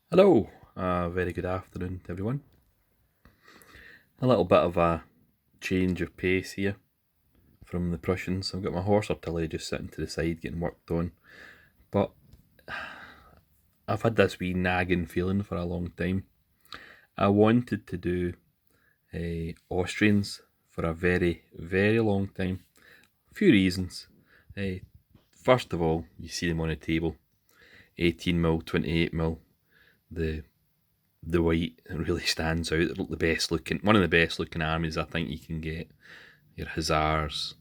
Hello, very good afternoon to everyone. A little bit of a change of pace here from the Prussians. I've got my horse artillery just sitting to the side getting worked on, but I've had this wee nagging feeling for a long time. I wanted to do Austrians for a very, very long time. A few reasons. First of all, you see them on the table, 18mm, 28mm, the white really stands out. They look the best looking, one of the best looking armies I think you can get. Your hussars,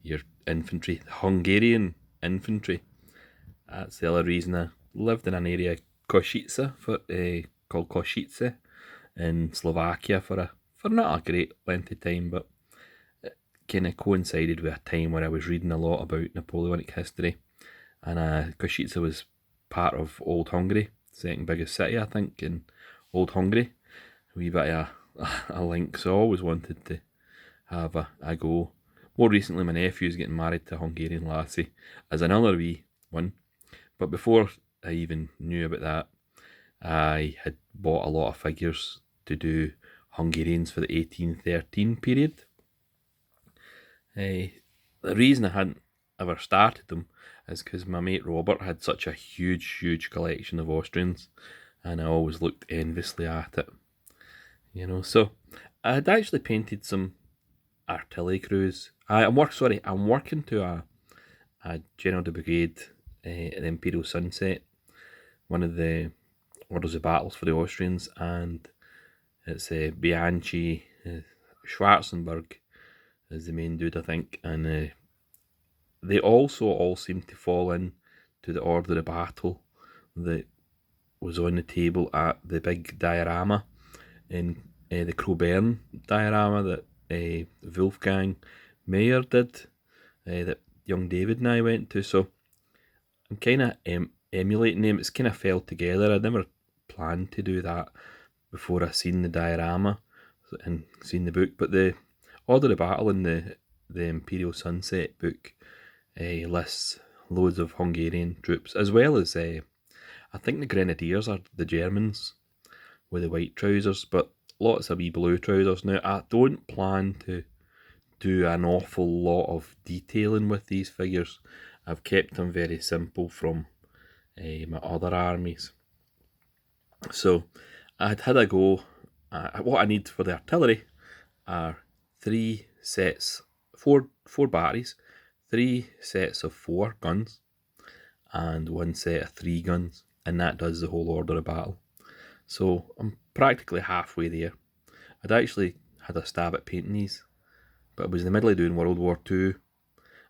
your infantry, the Hungarian infantry. That's the other reason I lived in an area called Košice in Slovakia for not a great length of time, but it kind of coincided with a time where I was reading a lot about Napoleonic history, and Košice was part of Old Hungary, second biggest city I think in Old Hungary. A wee bit of a link, so I always wanted to have a go. More recently, my nephew's getting married to a Hungarian lassie as another wee one. But before I even knew about that, I had bought a lot of figures to do Hungarians for the 1813 period. The reason I hadn't ever started them is because my mate Robert had such a huge collection of Austrians, and I always looked enviously at it. So I had actually painted some artillery crews. I'm working to a General de Brigade, an Imperial Sunset, one of the orders of battles for the Austrians, and it's Bianchi, Schwarzenberg is the main dude, I think, and they also all seem to fall in to the order of battle that was on the table at the big diorama in the Crowbern diorama that Wolfgang Mayer did, that young David and I went to. So I'm kind of emulating them. It's kind of fell together. I never planned to do that before I seen the diorama and seen the book, but the Order of Battle in the Imperial Sunset book lists loads of Hungarian troops, as well as I think the Grenadiers are the Germans with the white trousers, but lots of wee blue trousers. Now, I don't plan to do an awful lot of detailing with these figures. I've kept them very simple from my other armies. So I'd had a go. What I need for the artillery are four batteries, 3 sets of 4 guns, and 1 set of 3 guns, and that does the whole order of battle. So I'm practically halfway there. I'd actually had a stab at painting these, but it was in the middle of doing World War II,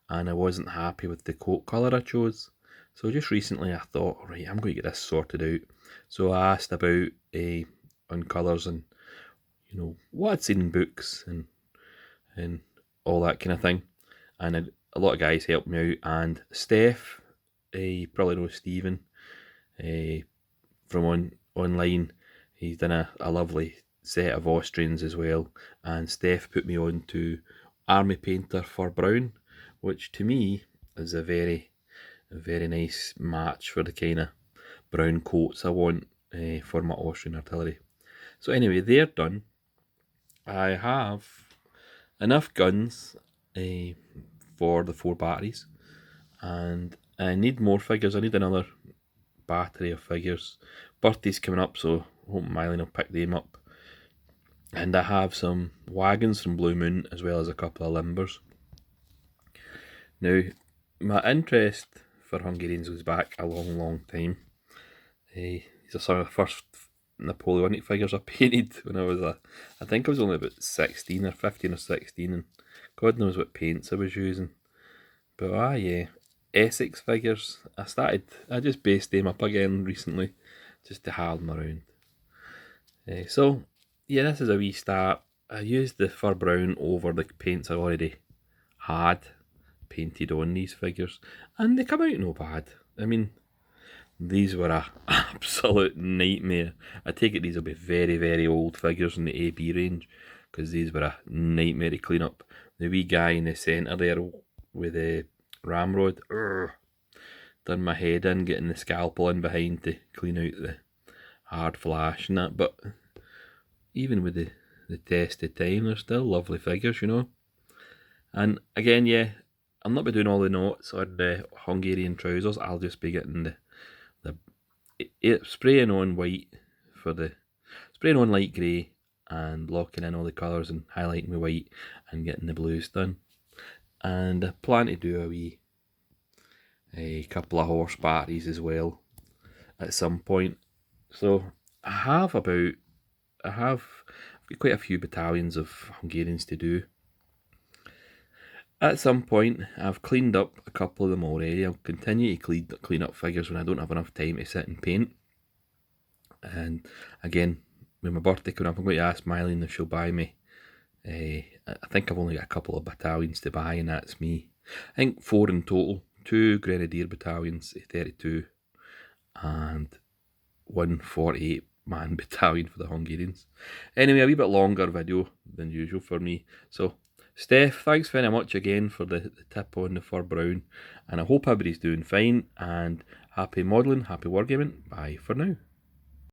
and I wasn't happy with the coat colour I chose. So just recently I thought, right, I'm going to get this sorted out. So I asked about on colours and what I'd seen in books and all that kind of thing, and a lot of guys helped me out. And Steph, you probably know Stephen from online. He's done a lovely set of Austrians as well, and Steph put me on to Army Painter for Brown, which to me is a very nice match for the kind of brown coats I want for my Austrian artillery. So anyway, they're done. I have enough guns for the 4 batteries, and I need more figures. I need another battery of figures. Birthday's coming up, so I hope Mylene will pick them up. And I have some wagons from Blue Moon, as well as a couple of limbers. Now, my interest for Hungarians goes back a long time. These are some of the first Napoleonic figures I painted when I think I was only about 16 or 15 or 16, and God knows what paints I was using. But yeah, Essex figures, I just based them up again recently, just to haul them around. So yeah, this is a wee start. I used the fur brown over the paints I already had painted on these figures, and they come out no bad. I mean, these were a absolute nightmare. I take it these will be very old figures in the AB range, because these were a nightmare to clean up. The wee guy in the centre there with a ramrod, done my head in getting the scalpel in behind to clean out the hard flash and that, but even with the test of time, they're still lovely figures, you know. And again, yeah, I'll not be doing all the knots or the Hungarian trousers. I'll just be getting spraying on white for the spraying on light grey and locking in all the colours and highlighting with white and getting the blues done. And I plan to do a couple of horse parties as well at some point. So I've got quite a few battalions of Hungarians to do. At some point, I've cleaned up a couple of them already. I'll continue to clean up figures when I don't have enough time to sit and paint. And again, with my birthday coming up, I'm going to ask Mylene if she'll buy me. I think I've only got a couple of battalions to buy, and that's me. I think 4 in total. 2 Grenadier battalions, 32, and 1 48-man battalion for the Hungarians. Anyway, a wee bit longer video than usual for me. So, Steph, thanks very much again for the tip on the fur brown, and I hope everybody's doing fine, and happy modelling, happy wargaming. Bye for now.